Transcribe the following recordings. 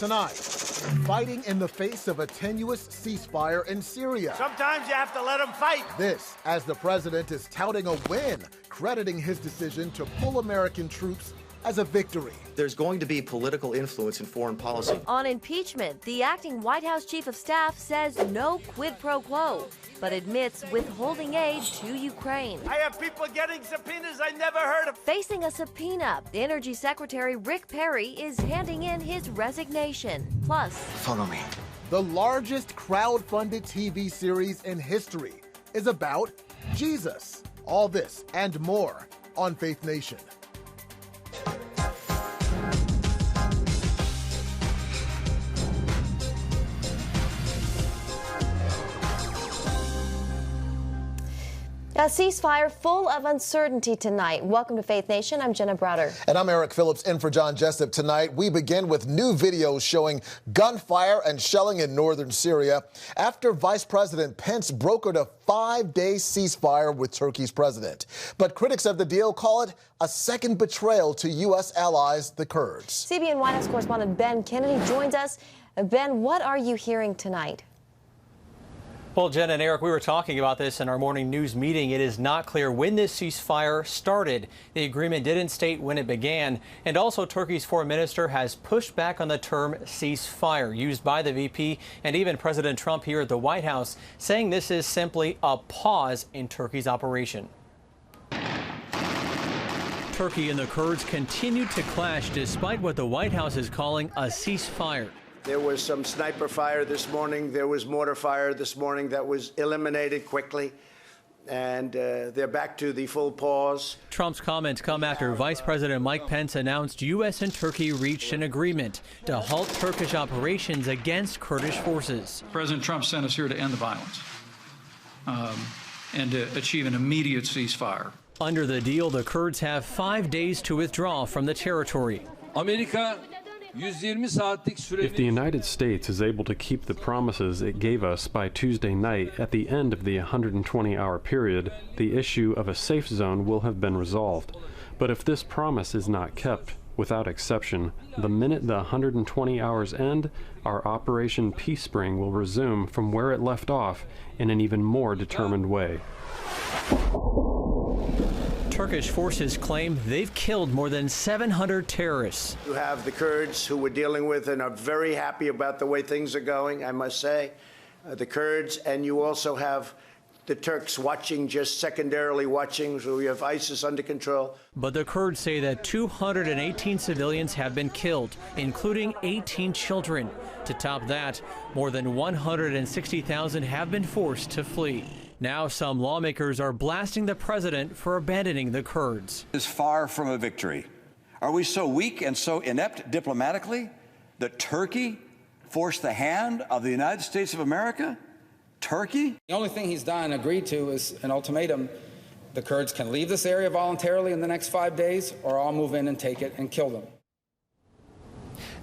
tonight, fighting in the face of a tenuous ceasefire in Syria. Sometimes you have to let them fight. This, as the president is touting a win, crediting his decision to pull American troops as a victory. There's going to be political influence in foreign policy. On impeachment, the acting White House chief of staff says no quid pro quo, but admits withholding aid to Ukraine. I have people getting subpoenas I never heard of. Facing a subpoena, Energy Secretary Rick Perry is handing in his resignation. Plus, Follow me. The largest crowd-funded TV series in history is about Jesus. All this and more on Faith Nation. a ceasefire full of uncertainty tonight. Welcome to Faith Nation. I'm Jenna Browder. And I'm Eric Phillips in for John Jessup tonight. We begin with new videos showing gunfire and shelling in northern Syria after Vice President Pence brokered a 5-day ceasefire with Turkey's president. But critics of the deal call it a second betrayal to U.S. allies, the Kurds. CBN White House correspondent Ben Kennedy joins us. Ben, what are you hearing tonight? Well, Jen and Eric, we were talking about this in our morning news meeting. It is not clear when this ceasefire started. The agreement didn't state when it began. And also, Turkey's foreign minister has pushed back on the term ceasefire used by the VP and even President Trump here at the White House, saying this is simply a pause in Turkey's operation. Turkey and the Kurds continued to clash despite what the White House is calling a ceasefire. There was some sniper fire this morning. There was mortar fire this morning that was eliminated quickly. And they're back to the full pause. Trump's comments come after Vice President Mike Pence announced U.S. and Turkey reached an agreement to halt Turkish operations against Kurdish forces. President Trump sent us here to end the violence and to achieve an immediate ceasefire. Under the deal, the Kurds have 5 days to withdraw from the territory. If the United States is able to keep the promises it gave us by Tuesday night at the end of the 120-hour period, the issue of a safe zone will have been resolved. But if this promise is not kept, without exception, the minute the 120 hours end, our Operation Peace Spring will resume from where it left off in an even more determined way. Turkish forces claim they've killed more than 700 terrorists. You have the Kurds who we're dealing with and are very happy about the way things are going, I must say. The Kurds, and you also have the Turks watching, just secondarily watching, so we have ISIS under control. But the Kurds say that 218 civilians have been killed, including 18 children. To top that, more than 160,000 have been forced to flee. Now some lawmakers are blasting the president for abandoning the Kurds. Is far from a victory. Are we so weak and so inept diplomatically that Turkey forced the hand of the United States of America? Turkey? The only thing he's done and agreed to is an ultimatum. The Kurds can leave this area voluntarily in the next 5 days, or I'll move in and take it and kill them.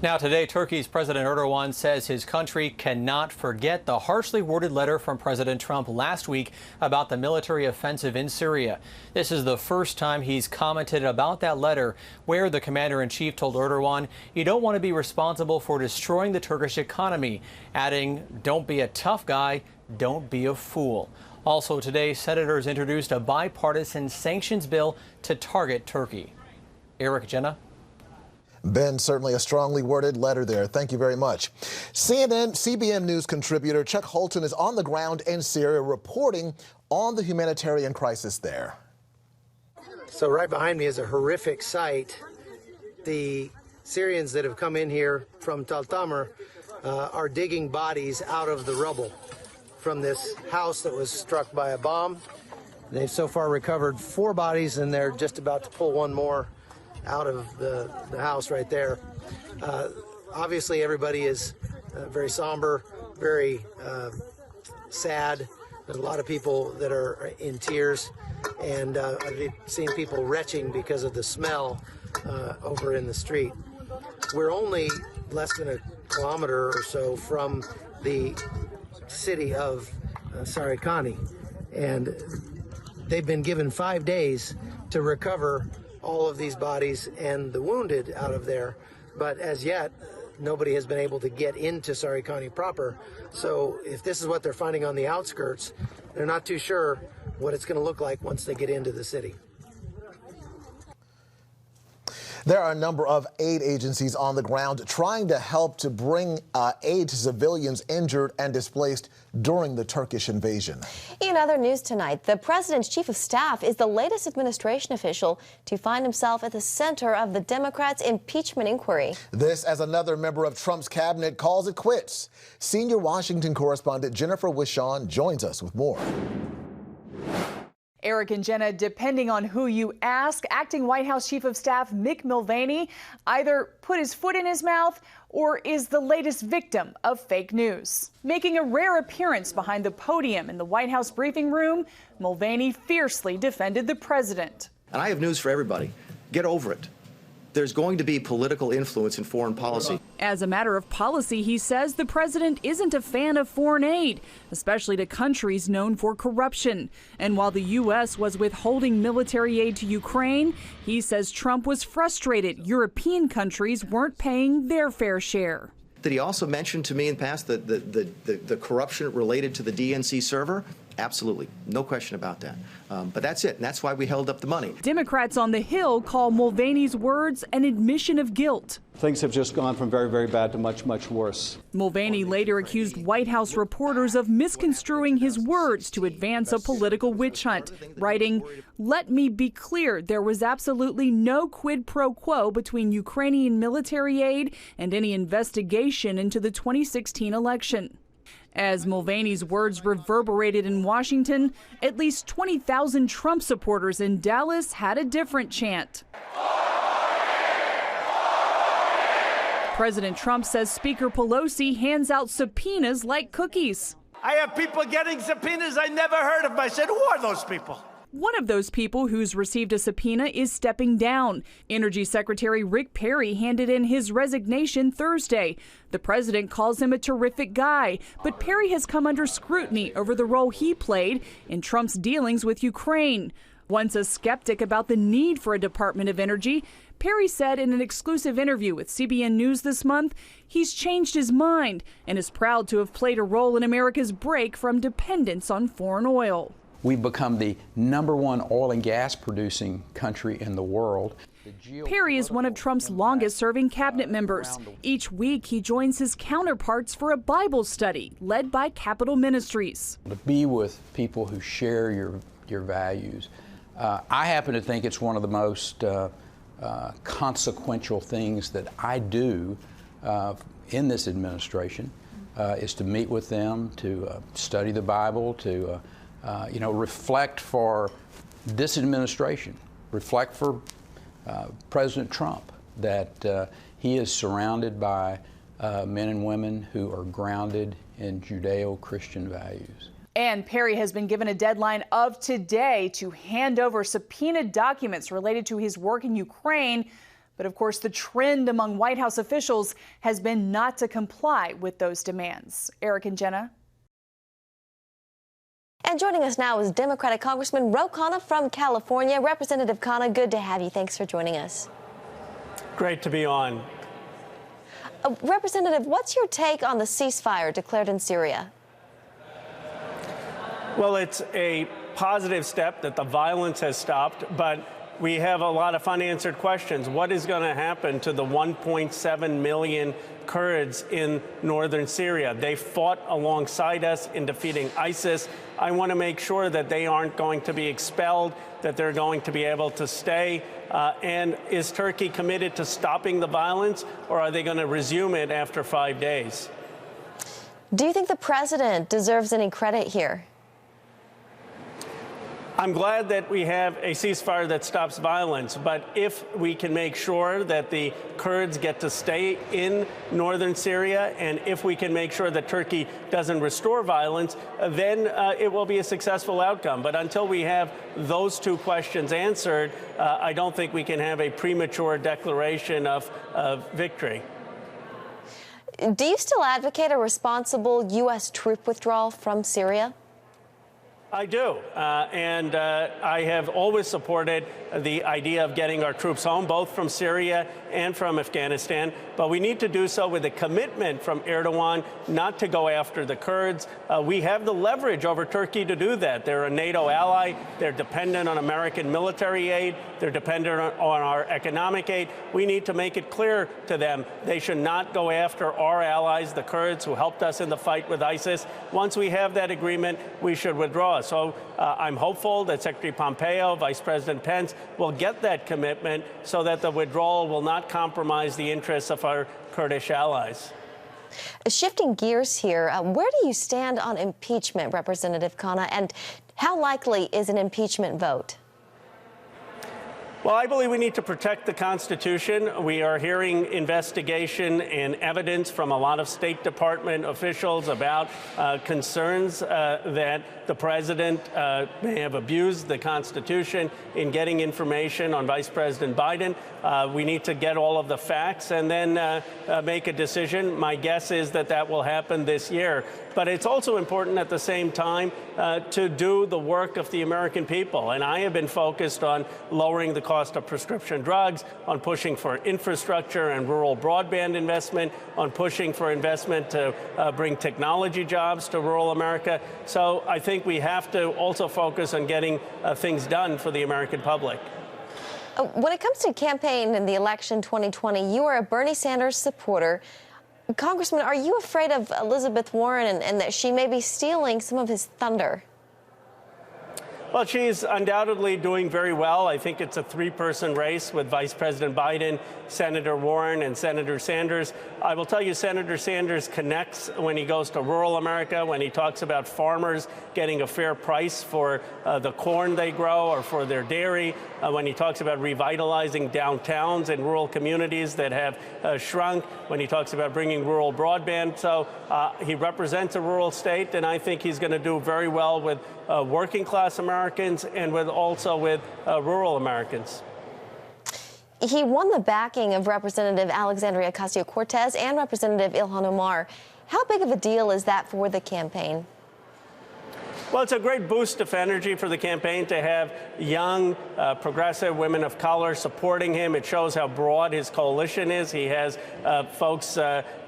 Now today, Turkey's President Erdogan says his country cannot forget the harshly worded letter from President Trump last week about the military offensive in Syria. This is the first time he's commented about that letter, where the commander-in-chief told Erdogan, "You don't want to be responsible for destroying the Turkish economy," adding, "Don't be a tough guy, don't be a fool." Also today, senators introduced a bipartisan sanctions bill to target Turkey. Eric, Jenna. Ben, certainly a strongly worded letter there. Thank you very much. CBN News contributor Chuck Holton is on the ground in Syria reporting on the humanitarian crisis there. So right behind me is a horrific sight. The Syrians that have come in here from Tal Tamr are digging bodies out of the rubble from this house that was struck by a bomb. They've so far recovered 4 bodies, and they're just about to pull one more out of the house right there. Obviously, everybody is very somber, very sad. There's a lot of people that are in tears, and I've seen people retching because of the smell over in the street. We're only less than a kilometer or so from the city of Sarikani, and they've been given 5 days to recover all of these bodies and the wounded out of there. But as yet, nobody has been able to get into Surry County proper. So if this is what they're finding on the outskirts, they're not too sure what it's going to look like once they get into the city. There are a number of aid agencies on the ground trying to help to bring aid to civilians injured and displaced during the Turkish invasion. In other news tonight, the president's chief of staff is the latest administration official to find himself at the center of the Democrats' impeachment inquiry. This as another member of Trump's cabinet calls it quits. Senior Washington correspondent Jennifer Wishon joins us with more. Eric and Jenna, depending on who you ask, acting White House Chief of Staff Mick Mulvaney either put his foot in his mouth or is the latest victim of fake news. Making a rare appearance behind the podium in the White House briefing room, Mulvaney fiercely defended the president. And I have news for everybody. Get over it. There's going to be political influence in foreign policy. As a matter of policy, he says the president isn't a fan of foreign aid, especially to countries known for corruption. And while the U.S. was withholding military aid to Ukraine, he says Trump was frustrated European countries weren't paying their fair share. Did he also mention to me in the past the corruption related to the DNC server? Absolutely. No question about that. But that's it. And that's why we held up the money. Democrats on the Hill call Mulvaney's words an admission of guilt. Things have just gone from very, very bad to much, much worse. Mulvaney later accused White House reporters of misconstruing his words to advance a political witch hunt, writing, "Let me be clear, there was absolutely no quid pro quo between Ukrainian military aid and any investigation into the 2016 election." As Mulvaney's words reverberated in Washington, at least 20,000 Trump supporters in Dallas had a different chant. President Trump says Speaker Pelosi hands out subpoenas like cookies. I have people getting subpoenas I never heard of. I said, who are those people? One of those people who's received a subpoena is stepping down. Energy Secretary Rick Perry handed in his resignation Thursday. The president calls him a terrific guy, but Perry has come under scrutiny over the role he played in Trump's dealings with Ukraine. Once a skeptic about the need for a Department of Energy, Perry said in an exclusive interview with CBN News this month, he's changed his mind and is proud to have played a role in America's break from dependence on foreign oil. We've become the #1 oil and gas producing country in the world. Perry is one of Trump's longest-serving cabinet members. Each week, he joins his counterparts for a Bible study led by Capitol Ministries. To be with people who share your values, I happen to think it's one of the most consequential things that I do in this administration is to meet with them, to study the Bible, to reflect for this administration, reflect for President Trump, that he is surrounded by men and women who are grounded in Judeo-Christian values. And Perry has been given a deadline of today to hand over subpoenaed documents related to his work in Ukraine. But of course, the trend among White House officials has been not to comply with those demands. Eric and Jenna. And joining us now is Democratic Congressman Ro Khanna from California. Representative Khanna, good to have you. Thanks for joining us. Great to be on. Representative, what's your take on the ceasefire declared in Syria? Well, it's a positive step that the violence has stopped, but we have a lot of unanswered questions. What is going to happen to the 1.7 million Kurds in northern Syria? They fought alongside us in defeating ISIS. I want to make sure that they aren't going to be expelled, that they're going to be able to stay. And is Turkey committed to stopping the violence, or are they going to resume it after 5 days? Do you think the president deserves any credit here? I'm glad that we have a ceasefire that stops violence, but if we can make sure that the Kurds get to stay in northern Syria, and if we can make sure that Turkey doesn't restore violence, then it will be a successful outcome. But until we have those two questions answered, I don't think we can have a premature declaration of victory. Do you still advocate a responsible U.S. troop withdrawal from Syria? I do, and I have always supported the idea of getting our troops home, both from Syria and from Afghanistan, but we need to do so with a commitment from Erdogan not to go after the Kurds. We have the leverage over Turkey to do that. They're a NATO ally. They're dependent on American military aid. They're dependent on our economic aid. We need to make it clear to them they should not go after our allies, the Kurds, who helped us in the fight with ISIS. Once we have that agreement, we should withdraw. So I'm hopeful that Secretary Pompeo, Vice President Pence will get that commitment so that the withdrawal will not compromise the interests of our Kurdish allies. Shifting gears here, where do you stand on impeachment, Representative Khanna, and how likely is an impeachment vote? Well, I believe we need to protect the Constitution. We are hearing investigation and evidence from a lot of State Department officials about concerns that the president may have abused the Constitution in getting information on Vice President Biden. We need to get all of the facts and then make a decision. My guess is that that will happen this year. But it's also important at the same time to do the work of the American people. And I have been focused on lowering the cost of prescription drugs, on pushing for infrastructure and rural broadband investment, on pushing for investment to bring technology jobs to rural America. So I think we have to also focus on getting things done for the American public. When it comes to campaign in the election 2020, you are a Bernie Sanders supporter. Congressman, are you afraid of Elizabeth Warren and that she may be stealing some of his thunder? Well, she's undoubtedly doing very well. I think it's a three-person race with Vice President Biden, Senator Warren, and Senator Sanders. I will tell you, Senator Sanders connects when he goes to rural America, when he talks about farmers getting a fair price for the corn they grow or for their dairy, when he talks about revitalizing downtowns and rural communities that have shrunk, when he talks about bringing rural broadband. So he represents a rural state, and I think he's going to do very well with working-class Americans and also with rural Americans. He won the backing of Representative Alexandria Ocasio-Cortez and Representative Ilhan Omar. How big of a deal is that for the campaign? Well, it's a great boost of energy for the campaign to have young, progressive women of color supporting him. It shows how broad his coalition is. He has folks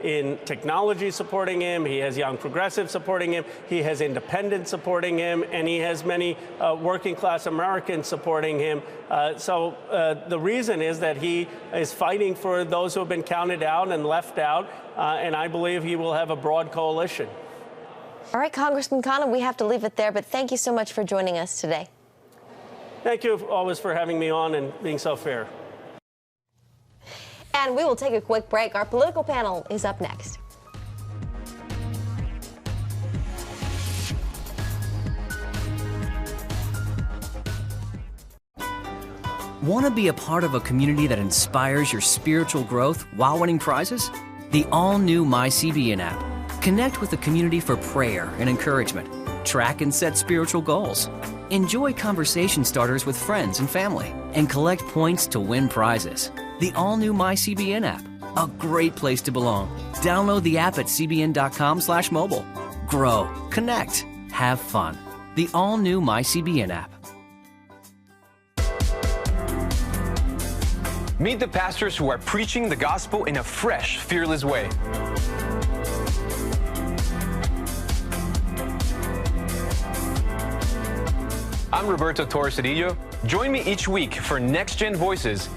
in technology supporting him. He has young progressives supporting him. He has independents supporting him. And he has many working-class Americans supporting him. So the reason is that he is fighting for those who have been counted out and left out. And I believe he will have a broad coalition. All right, Congressman Khanna, we have to leave it there, but thank you so much for joining us today. Thank you always for having me on and being so fair. And we will take a quick break. Our political panel is up next. Want to be a part of a community that inspires your spiritual growth while winning prizes? The all-new MyCBN app. Connect with the community for prayer and encouragement. Track and set spiritual goals. Enjoy conversation starters with friends and family. And collect points to win prizes. The all-new MyCBN app. A great place to belong. Download the app at cbn.com/mobile. Grow, connect, have fun. The all-new MyCBN app. Meet the pastors who are preaching the gospel in a fresh, fearless way. I'm Roberto Torres-Cedillo. Join me each week for Next Gen Voices.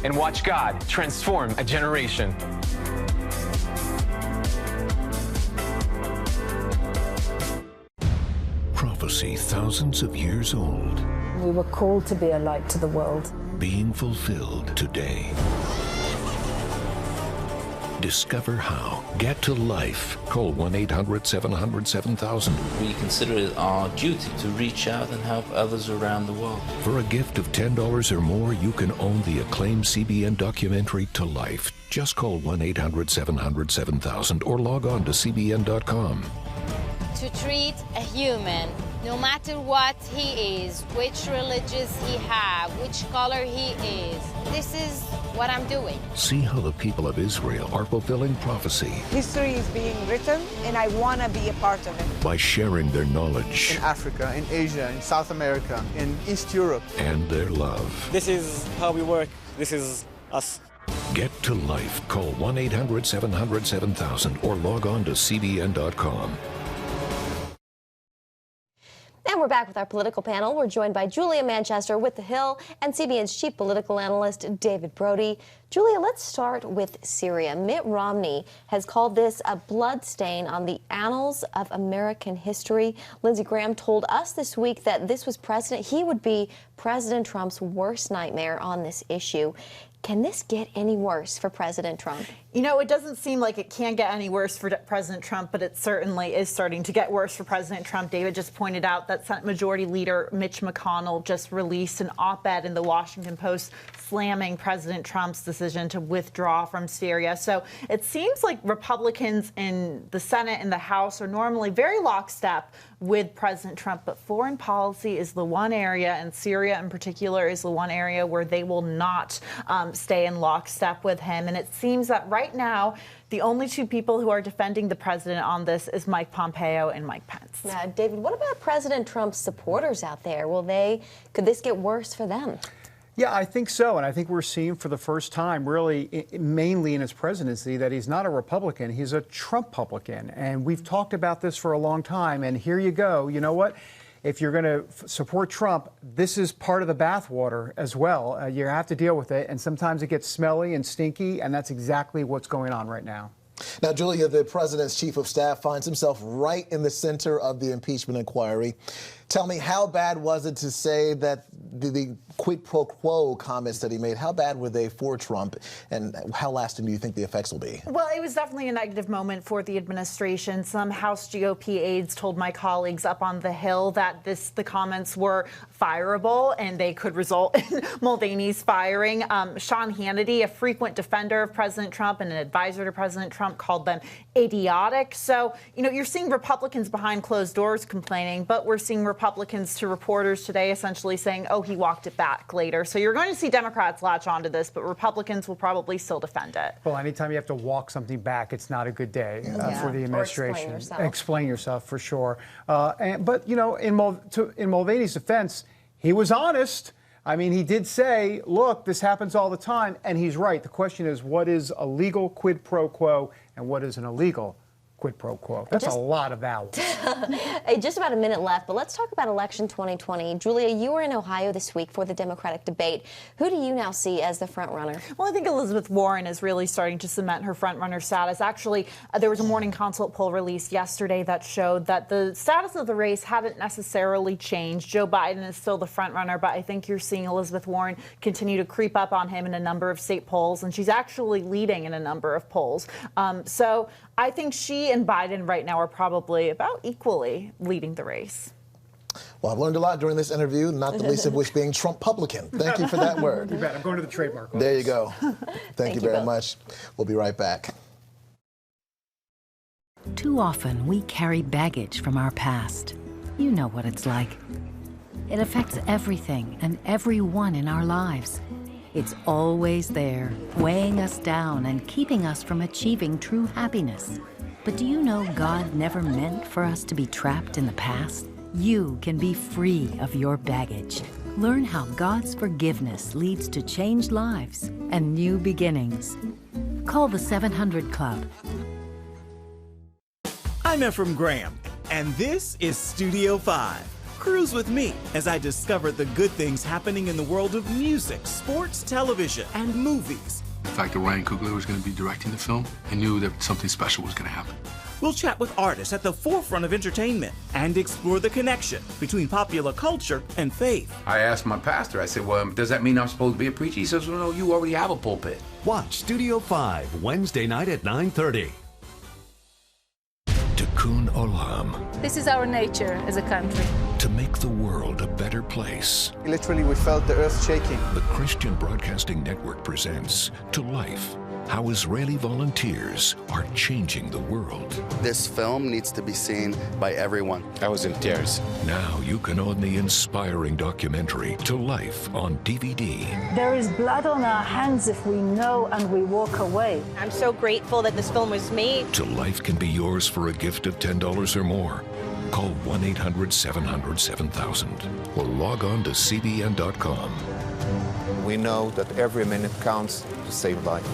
And watch God transform a generation. Prophecy thousands of years old. We were called to be a light to the world. Being fulfilled today. Discover how. Get to life. Call 1-800-700-7000. We consider it our duty to reach out and help others around the world. For a gift of $10 or more, you can own the acclaimed CBN documentary To Life. Just call 1-800-700-7000 or log on to cbn.com. To treat a human No matter what he is, which religious he have, which color he is, this is what I'm doing. See how the people of Israel are fulfilling prophecy History is being written, and I want to be a part of it. by sharing their knowledge In Africa, in Asia, in South America, in East Europe. and their love. This is how we work. This is us. Get to life. Call 1-800-700-7000 or log on to CBN.com. And we're back with our political panel. We're joined by Julia Manchester with The Hill and CBN's chief political analyst, David Brody. Julia, let's start with Syria. Mitt Romney has called this a bloodstain on the annals of American history. Lindsey Graham told us this week that he would be President Trump's worst nightmare on this issue. Can this get any worse for President Trump? You know, it doesn't seem like it can get any worse for President Trump, but it certainly is starting to get worse for President Trump. David just pointed out that Senate Majority Leader Mitch McConnell just released an op-ed in the Washington Post slamming President Trump's decision to withdraw from Syria. So it seems like Republicans in the Senate and the House are normally very lockstep with President Trump, but foreign policy is the one area, and Syria in particular is the one area where they will not stay in lockstep with him. And it seems that right now, the only two people who are defending the president on this is Mike Pompeo and Mike Pence. Now, David, what about President Trump's supporters out there? Could this get worse for them? Yeah, I think so. And I think we're seeing for the first time, really, mainly in his presidency, that he's not a Republican. He's a Trump-publican. And we've talked about this for a long time. And here you go. You know what? If you're going to support Trump, this is part of the bathwater as well. You have to deal with it. And sometimes it gets smelly and stinky. And that's exactly what's going on right now. Now, Julia, the president's chief of staff finds himself right in the center of the impeachment inquiry. Tell me, how bad was it to say that the quid pro quo comments that he made, how bad were they for Trump, and how lasting do you think the effects will be? Well, it was definitely a negative moment for the administration. Some House GOP aides told my colleagues up on the Hill that the comments were fireable and they could result in Mulvaney's firing. Sean Hannity, a frequent defender of President Trump and an advisor to President Trump, called them idiotic. So, you know, you're seeing Republicans behind closed doors complaining, but we're seeing Republicans to reporters today essentially saying, oh, he walked it back later. So you're going to see Democrats latch onto this, but Republicans will probably still defend it. Well, anytime you have to walk something back, it's not a good day for the administration. Or explain yourself, for sure. But, you know, in Mulvaney's defense, he was honest. I mean, he did say, look, this happens all the time, and he's right. The question is, what is a legal quid pro quo and what is an illegal quid pro quo? That's a lot of vowels. Hey, just about a minute left, but let's talk about election 2020. Julia, you were in Ohio this week for the Democratic debate. Who do you now see as the front runner? Well, I think Elizabeth Warren is really starting to cement her front runner status. Actually, there was a Morning Consult poll released yesterday that showed that the status of the race hadn't necessarily changed. Joe Biden is still the front runner, but I think you're seeing Elizabeth Warren continue to creep up on him in a number of state polls, and she's actually leading in a number of polls. So I think she and Biden right now are probably about equally leading the race. Well, I've learned a lot during this interview, not the least of which being Trump-publican. Thank you for that word. You bet. I'm going to the trademark office. There you go. Thank you very much. We'll be right back. Too often, we carry baggage from our past. You know what it's like. It affects everything and everyone in our lives. It's always there, weighing us down and keeping us from achieving true happiness. But do you know God never meant for us to be trapped in the past? You can be free of your baggage. Learn how God's forgiveness leads to changed lives and new beginnings. Call the 700 Club. I'm Ephraim Graham, and this is Studio 5. Cruise with me as I discover the good things happening in the world of music, sports, television, and movies. The fact that Ryan Coogler was going to be directing the film, I knew that something special was going to happen. We'll chat with artists at the forefront of entertainment and explore the connection between popular culture and faith. I asked my pastor, I said, well, does that mean I'm supposed to be a preacher? He says, well, no, you already have a pulpit. Watch Studio 5, Wednesday night at 9:30. Tikkun Olam. This is our nature as a country. To make the world a better place. Literally, we felt the earth shaking. The Christian Broadcasting Network presents To Life, how Israeli volunteers are changing the world. This film needs to be seen by everyone. I was in tears. Now you can own the inspiring documentary To Life on DVD. There is blood on our hands if we know and we walk away. I'm so grateful that this film was made. To Life can be yours for a gift of $10 or more. Call 1-800-700-7000 or log on to CBN.com. We know that every minute counts to save life.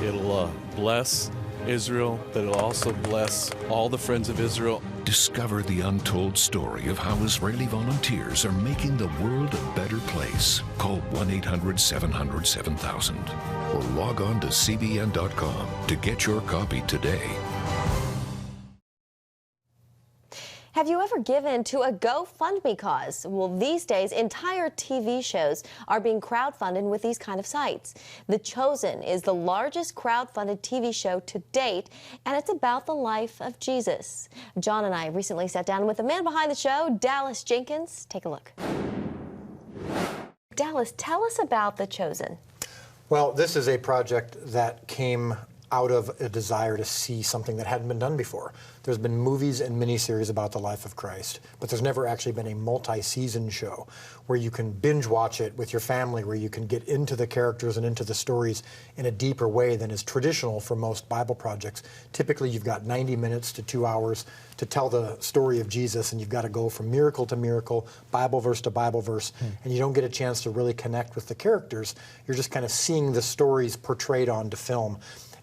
It'll bless Israel, but it'll also bless all the friends of Israel. Discover the untold story of how Israeli volunteers are making the world a better place. Call 1-800-700-7000 or log on to CBN.com to get your copy today. Have you ever given to a GoFundMe cause? Well, these days, entire TV shows are being crowdfunded with these kind of sites. The Chosen is the largest crowdfunded TV show to date, and it's about the life of Jesus. John and I recently sat down with the man behind the show, Dallas Jenkins. Take a look. Dallas, tell us about The Chosen. Well, this is a project that came out of a desire to see something that hadn't been done before. There's been movies and miniseries about the life of Christ, but there's never actually been a multi-season show where you can binge watch it with your family, where you can get into the characters and into the stories in a deeper way than is traditional for most Bible projects. Typically, you've got 90 minutes to 2 hours to tell the story of Jesus, and you've got to go from miracle to miracle, Bible verse to Bible verse, and you don't get a chance to really connect with the characters. You're just kind of seeing the stories portrayed onto film.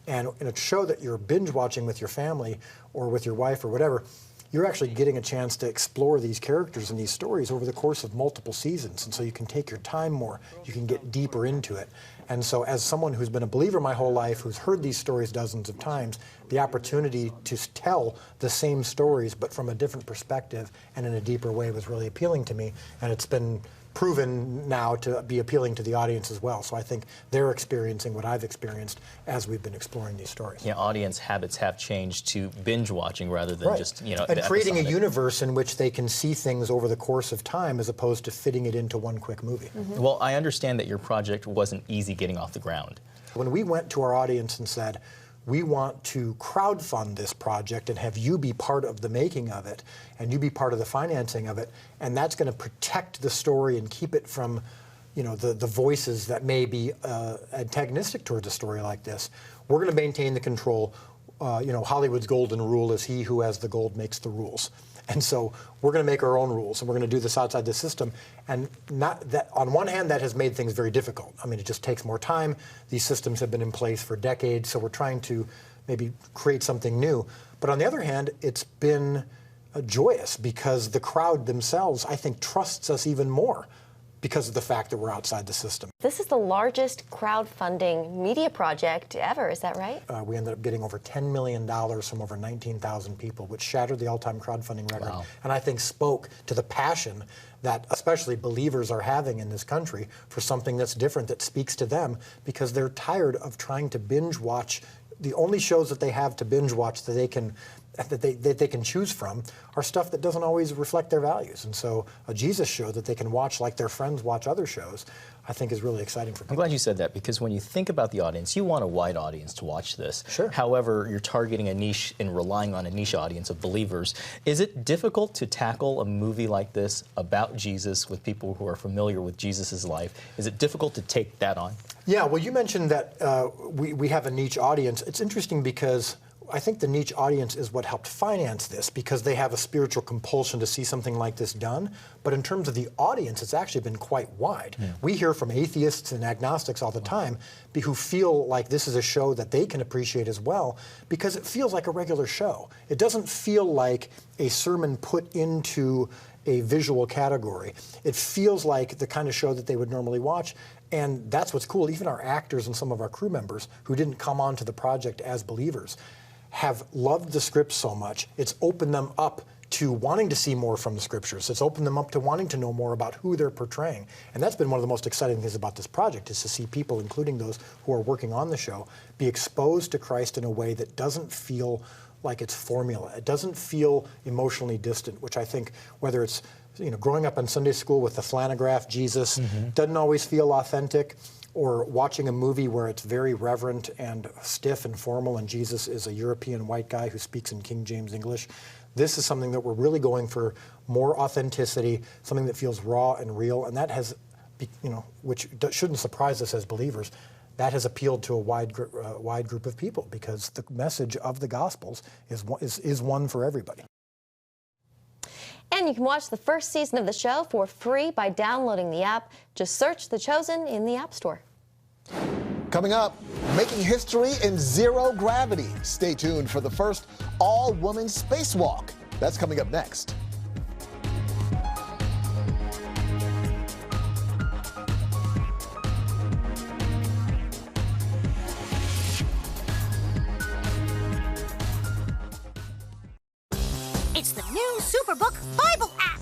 And in a show that you're binge watching with your family or with your wife or whatever, you're actually getting a chance to explore these characters and these stories over the course of multiple seasons. And so you can take your time more, you can get deeper into it. And so as someone who's been a believer my whole life, who's heard these stories dozens of times, the opportunity to tell the same stories but from a different perspective and in a deeper way was really appealing to me. And it's been proven now to be appealing to the audience as well. So I think they're experiencing what I've experienced as we've been exploring these stories. Yeah, audience habits have changed to binge watching rather than just, you know, and creating a universe in which they can see things over the course of time as opposed to fitting it into one quick movie. Well, I understand that your project wasn't easy getting off the ground. When we went to our audience and said, we want to crowdfund this project and have you be part of the making of it and you be part of the financing of it, and that's going to protect the story and keep it from, you know, the voices that may be antagonistic towards a story like this. We're going to maintain the control. You know, Hollywood's golden rule is he who has the gold makes the rules. And so we're going to make our own rules, and we're going to do this outside the system. And not that, on one hand, that has made things very difficult. I mean, it just takes more time. These systems have been in place for decades, so we're trying to maybe create something new. But on the other hand, it's been joyous because the crowd themselves, I think, trusts us even more because of the fact that we're outside the system. This is the largest crowdfunding media project ever, is that right? We ended up getting over $10 million from over 19,000 people, which shattered the all-time crowdfunding record. Wow. And I think spoke to the passion that especially believers are having in this country for something that's different, that speaks to them, because they're tired of trying to binge watch. The only shows that they have to binge watch that they can choose from are stuff that doesn't always reflect their values. And so a Jesus show that they can watch like their friends watch other shows, I think is really exciting for people. I'm glad you said that, because when you think about the audience, you want a wide audience to watch this. Sure. However, you're targeting a niche and relying on a niche audience of believers. Is it difficult to tackle a movie like this about Jesus with people who are familiar with Jesus' life? Is it difficult to take that on? Yeah, well, you mentioned that we have a niche audience. It's interesting because I think the niche audience is what helped finance this, because they have a spiritual compulsion to see something like this done. But in terms of the audience, it's actually been quite wide. Yeah. We hear from atheists and agnostics all the time who feel like this is a show that they can appreciate as well, because it feels like a regular show. It doesn't feel like a sermon put into a visual category. It feels like the kind of show that they would normally watch. And that's what's cool. Even our actors and some of our crew members who didn't come onto the project as believers have loved the script so much, it's opened them up to wanting to see more from the scriptures. It's opened them up to wanting to know more about who they're portraying. And that's been one of the most exciting things about this project, is to see people, including those who are working on the show, be exposed to Christ in a way that doesn't feel like it's formula. It doesn't feel emotionally distant, which I think, whether it's growing up in Sunday school with the flannograph Jesus, doesn't always feel authentic. or watching a movie where it's very reverent and stiff and formal and Jesus is a European white guy who speaks in King James English. This is something that we're really going for more authenticity, something that feels raw and real, and that has, which shouldn't surprise us as believers, that has appealed to a wide group of people because the message of the Gospels is one for everybody. And you can watch the first season of the show for free by downloading the app. Just search The Chosen in the App Store. Coming up, making history in zero gravity. Stay tuned for the first all-woman spacewalk. That's coming up next. It's the new Superbook Bible app.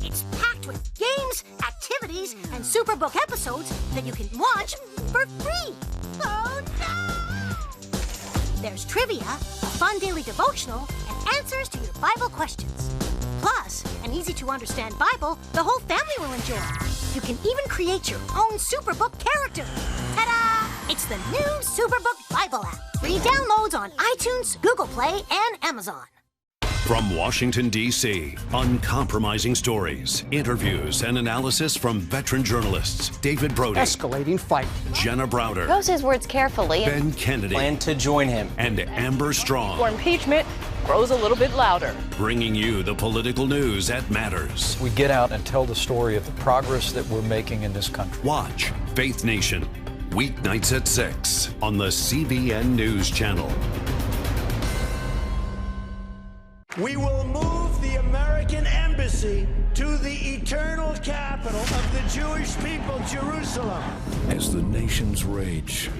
It's packed with games, activities, and Superbook episodes that you can watch for free. Oh, no! There's trivia, a fun daily devotional, and answers to your Bible questions. Plus, an easy-to-understand Bible the whole family will enjoy. You can even create your own Superbook character. Ta-da! It's the new Superbook Bible app. Free downloads on iTunes, Google Play, and Amazon. From Washington, D.C., uncompromising stories, interviews, and analysis from veteran journalists David Brody. Escalating fight. Jenna Browder. Chose his words carefully. Ben Kennedy. Plan to join him. And Amber Strong. Or impeachment grows a little bit louder. Bringing you the political news that matters. We get out and tell the story of the progress that we're making in this country. Watch Faith Nation, weeknights at 6 on the CBN News Channel. We will move the American embassy to the eternal capital of the Jewish people, Jerusalem. As the nations rage,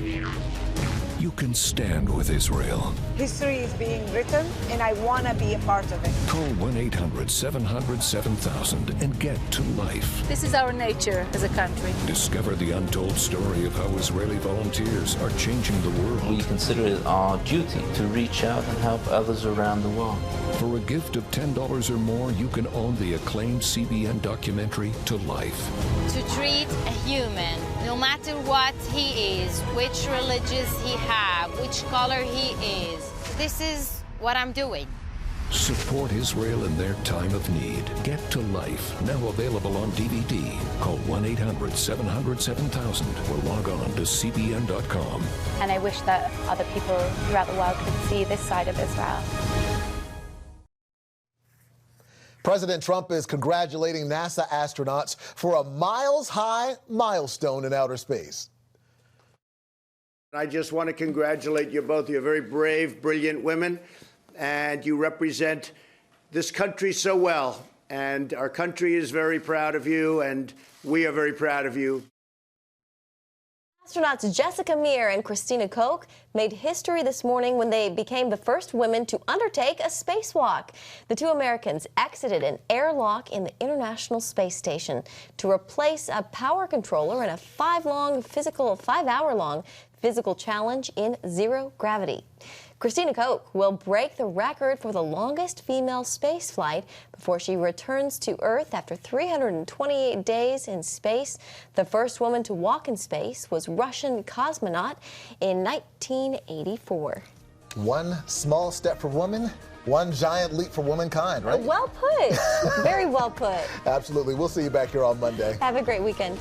you can stand with Israel. History is being written, and I want to be a part of it. Call 1-800-700-7000 and get to life. This is our nature as a country. Discover the untold story of how Israeli volunteers are changing the world. We consider it our duty to reach out and help others around the world. For a gift of $10 or more, you can own the acclaimed CBN documentary To Life. To treat a human, no matter what he is, which religious he have, which color he is, this is what I'm doing. Support Israel in their time of need. Get to Life, now available on DVD. Call 1-800-700-7000 or log on to cbn.com. And I wish that other people throughout the world could see this side of Israel. President Trump is congratulating NASA astronauts for a miles-high milestone in outer space. I just want to congratulate you both. You're very brave, brilliant women, and you represent this country so well. And our country is very proud of you, and we are very proud of you. Astronauts Jessica Meir and Christina Koch made history this morning when they became the first women to undertake a spacewalk. The two Americans exited an airlock in the International Space Station to replace a power controller in a 5-hour-long physical challenge in zero gravity. Christina Koch will break the record for the longest female space flight before she returns to Earth after 328 days in space. The first woman to walk in space was Russian cosmonaut in 1984. One small step for women, one giant leap for womankind, right? Well put. Very well put. Absolutely. We'll see you back here on Monday. Have a great weekend.